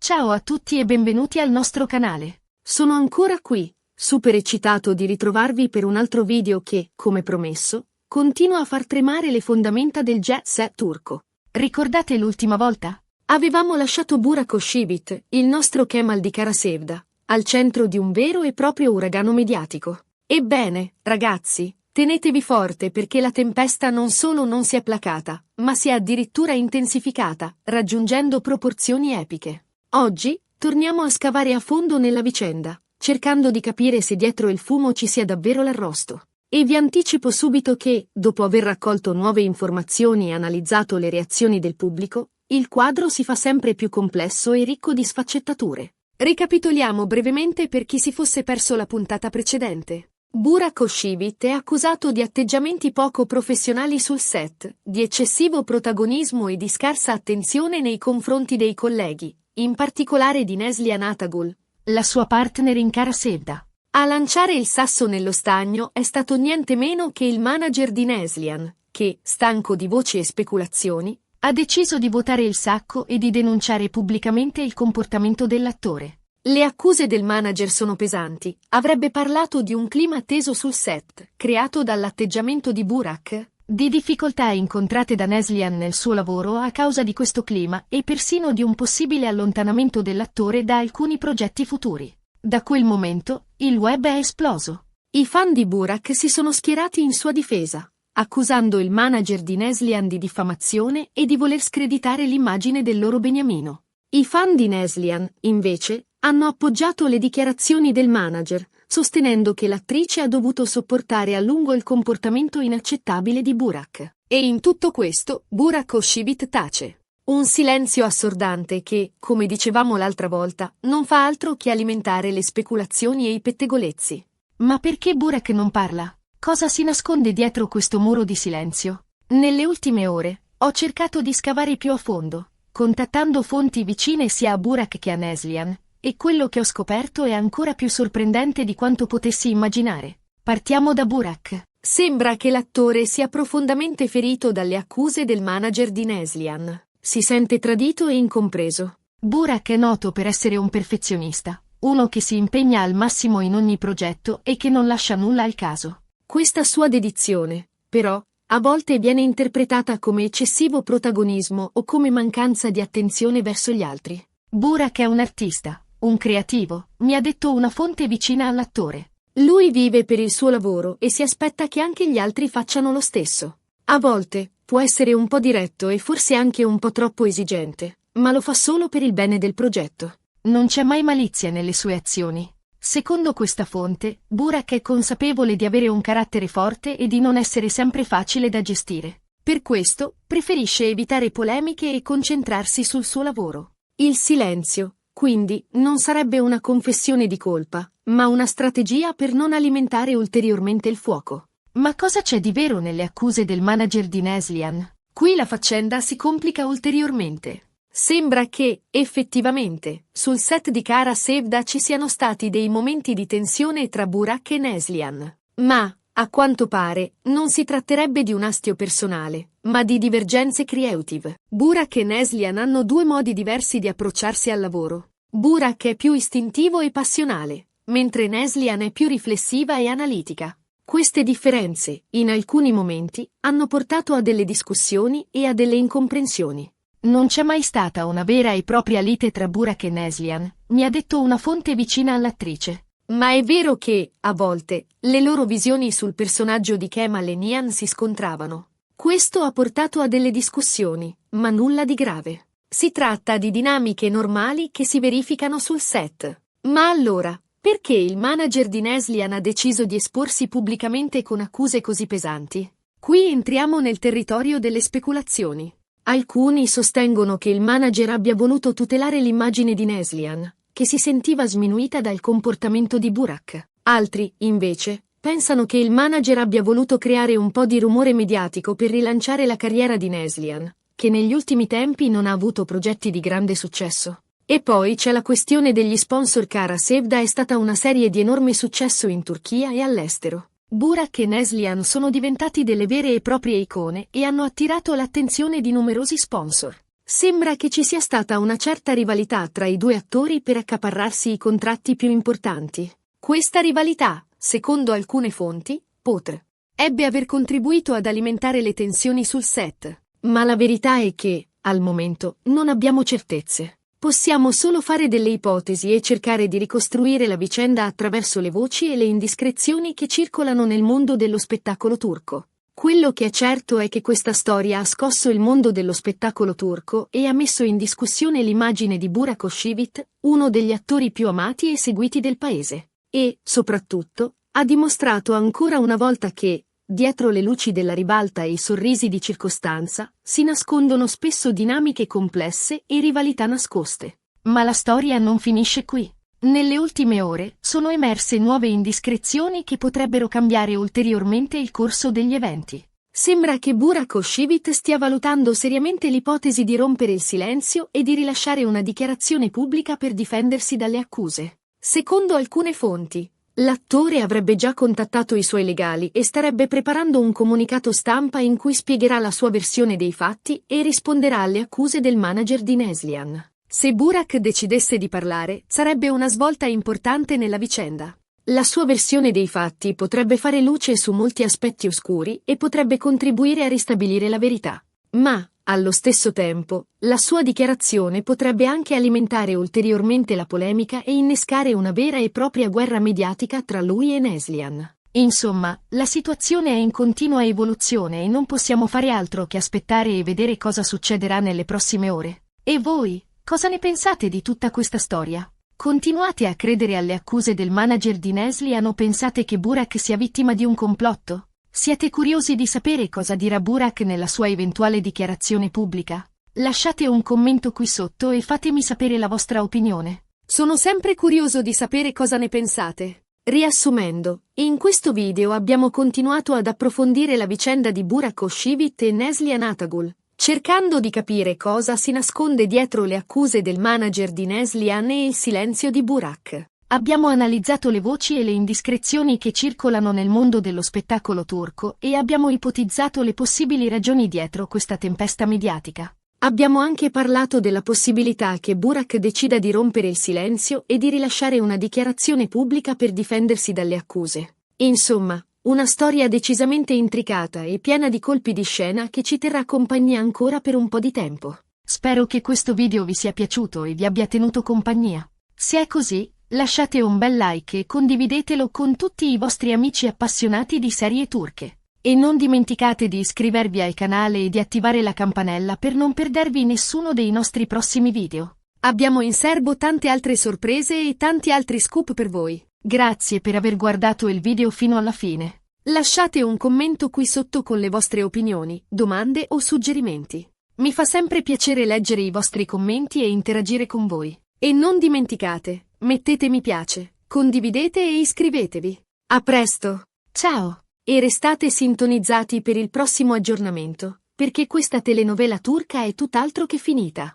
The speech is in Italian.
Ciao a tutti e benvenuti al nostro canale. Sono ancora qui, super eccitato di ritrovarvi per un altro video che, come promesso, continua a far tremare le fondamenta del jet set turco. Ricordate l'ultima volta? Avevamo lasciato Burak Özçivit, il nostro Kemal di Kara-Sevda, al centro di un vero e proprio uragano mediatico. Ebbene, ragazzi, tenetevi forte perché la tempesta non solo non si è placata, ma si è addirittura intensificata, raggiungendo proporzioni epiche. Oggi, torniamo a scavare a fondo nella vicenda, cercando di capire se dietro il fumo ci sia davvero l'arrosto. E vi anticipo subito che, dopo aver raccolto nuove informazioni e analizzato le reazioni del pubblico, il quadro si fa sempre più complesso e ricco di sfaccettature. Ricapitoliamo brevemente per chi si fosse perso la puntata precedente. Burak Özçivit è accusato di atteggiamenti poco professionali sul set, di eccessivo protagonismo e di scarsa attenzione nei confronti dei colleghi, in particolare di Neslihan Atagul, la sua partner in Kara-Sevda. A lanciare il sasso nello stagno è stato niente meno che il manager di Neslihan, che, stanco di voci e speculazioni, ha deciso di vuotare il sacco e di denunciare pubblicamente il comportamento dell'attore. Le accuse del manager sono pesanti. Avrebbe parlato di un clima teso sul set, creato dall'atteggiamento di Burak, di difficoltà incontrate da Neslihan nel suo lavoro a causa di questo clima e persino di un possibile allontanamento dell'attore da alcuni progetti futuri. Da quel momento, il web è esploso. I fan di Burak si sono schierati in sua difesa, accusando il manager di Neslihan di diffamazione e di voler screditare l'immagine del loro beniamino. I fan di Neslihan, invece, hanno appoggiato le dichiarazioni del manager, sostenendo che l'attrice ha dovuto sopportare a lungo il comportamento inaccettabile di Burak. E in tutto questo, Burak Özçivit tace. Un silenzio assordante che, come dicevamo l'altra volta, non fa altro che alimentare le speculazioni e i pettegolezzi. Ma perché Burak non parla? Cosa si nasconde dietro questo muro di silenzio? Nelle ultime ore, ho cercato di scavare più a fondo, contattando fonti vicine sia a Burak che a Neslihan, e quello che ho scoperto è ancora più sorprendente di quanto potessi immaginare. Partiamo da Burak. Sembra che l'attore sia profondamente ferito dalle accuse del manager di Neslihan. Si sente tradito e incompreso. Burak è noto per essere un perfezionista, uno che si impegna al massimo in ogni progetto e che non lascia nulla al caso. Questa sua dedizione, però, a volte viene interpretata come eccessivo protagonismo o come mancanza di attenzione verso gli altri. Burak è un artista, un creativo, mi ha detto una fonte vicina all'attore. Lui vive per il suo lavoro e si aspetta che anche gli altri facciano lo stesso. A volte, può essere un po' diretto e forse anche un po' troppo esigente, ma lo fa solo per il bene del progetto. Non c'è mai malizia nelle sue azioni. Secondo questa fonte, Burak è consapevole di avere un carattere forte e di non essere sempre facile da gestire. Per questo, preferisce evitare polemiche e concentrarsi sul suo lavoro. Il silenzio, quindi, non sarebbe una confessione di colpa, ma una strategia per non alimentare ulteriormente il fuoco. Ma cosa c'è di vero nelle accuse del manager di Neslihan? Qui la faccenda si complica ulteriormente. Sembra che, effettivamente, sul set di Kara-Sevda ci siano stati dei momenti di tensione tra Burak e Neslihan. Ma, a quanto pare, non si tratterebbe di un astio personale, ma di divergenze creative. Burak e Neslihan hanno due modi diversi di approcciarsi al lavoro. Burak è più istintivo e passionale, mentre Neslihan è più riflessiva e analitica. Queste differenze, in alcuni momenti, hanno portato a delle discussioni e a delle incomprensioni. Non c'è mai stata una vera e propria lite tra Burak e Neslihan, mi ha detto una fonte vicina all'attrice. Ma è vero che, a volte, le loro visioni sul personaggio di Kemal e Nihan si scontravano. Questo ha portato a delle discussioni, ma nulla di grave. Si tratta di dinamiche normali che si verificano sul set. Ma allora, perché il manager di Neslihan ha deciso di esporsi pubblicamente con accuse così pesanti? Qui entriamo nel territorio delle speculazioni. Alcuni sostengono che il manager abbia voluto tutelare l'immagine di Neslihan, che si sentiva sminuita dal comportamento di Burak. Altri, invece, pensano che il manager abbia voluto creare un po' di rumore mediatico per rilanciare la carriera di Neslihan, che negli ultimi tempi non ha avuto progetti di grande successo. E poi c'è la questione degli sponsor. Kara-Sevda è stata una serie di enorme successo in Turchia e all'estero. Burak e Neslihan sono diventati delle vere e proprie icone e hanno attirato l'attenzione di numerosi sponsor. Sembra che ci sia stata una certa rivalità tra i due attori per accaparrarsi i contratti più importanti. Questa rivalità, secondo alcune fonti, potrebbe aver contribuito ad alimentare le tensioni sul set. Ma la verità è che, al momento, non abbiamo certezze. Possiamo solo fare delle ipotesi e cercare di ricostruire la vicenda attraverso le voci e le indiscrezioni che circolano nel mondo dello spettacolo turco. Quello che è certo è che questa storia ha scosso il mondo dello spettacolo turco e ha messo in discussione l'immagine di Burak Özçivit, uno degli attori più amati e seguiti del paese. E, soprattutto, ha dimostrato ancora una volta che, dietro le luci della ribalta e i sorrisi di circostanza, si nascondono spesso dinamiche complesse e rivalità nascoste. Ma la storia non finisce qui. Nelle ultime ore sono emerse nuove indiscrezioni che potrebbero cambiare ulteriormente il corso degli eventi. Sembra che Burak Özçivit stia valutando seriamente l'ipotesi di rompere il silenzio e di rilasciare una dichiarazione pubblica per difendersi dalle accuse. Secondo alcune fonti, l'attore avrebbe già contattato i suoi legali e starebbe preparando un comunicato stampa in cui spiegherà la sua versione dei fatti e risponderà alle accuse del manager di Neslihan. Se Burak decidesse di parlare, sarebbe una svolta importante nella vicenda. La sua versione dei fatti potrebbe fare luce su molti aspetti oscuri e potrebbe contribuire a ristabilire la verità. Ma, allo stesso tempo, la sua dichiarazione potrebbe anche alimentare ulteriormente la polemica e innescare una vera e propria guerra mediatica tra lui e Neslihan. Insomma, la situazione è in continua evoluzione e non possiamo fare altro che aspettare e vedere cosa succederà nelle prossime ore. E voi? Cosa ne pensate di tutta questa storia? Continuate a credere alle accuse del manager di Neslihan o pensate che Burak sia vittima di un complotto? Siete curiosi di sapere cosa dirà Burak nella sua eventuale dichiarazione pubblica? Lasciate un commento qui sotto e fatemi sapere la vostra opinione. Sono sempre curioso di sapere cosa ne pensate. Riassumendo, in questo video abbiamo continuato ad approfondire la vicenda di Burak Özçivit e Neslihan Atagul, cercando di capire cosa si nasconde dietro le accuse del manager di Neslihan e il silenzio di Burak. Abbiamo analizzato le voci e le indiscrezioni che circolano nel mondo dello spettacolo turco e abbiamo ipotizzato le possibili ragioni dietro questa tempesta mediatica. Abbiamo anche parlato della possibilità che Burak decida di rompere il silenzio e di rilasciare una dichiarazione pubblica per difendersi dalle accuse. Insomma, una storia decisamente intricata e piena di colpi di scena che ci terrà compagnia ancora per un po' di tempo. Spero che questo video vi sia piaciuto e vi abbia tenuto compagnia. Se è così, lasciate un bel like e condividetelo con tutti i vostri amici appassionati di serie turche. E non dimenticate di iscrivervi al canale e di attivare la campanella per non perdervi nessuno dei nostri prossimi video. Abbiamo in serbo tante altre sorprese e tanti altri scoop per voi. Grazie per aver guardato il video fino alla fine. Lasciate un commento qui sotto con le vostre opinioni, domande o suggerimenti. Mi fa sempre piacere leggere i vostri commenti e interagire con voi. E non dimenticate, mettete mi piace, condividete e iscrivetevi. A presto! Ciao! E restate sintonizzati per il prossimo aggiornamento, perché questa telenovela turca è tutt'altro che finita.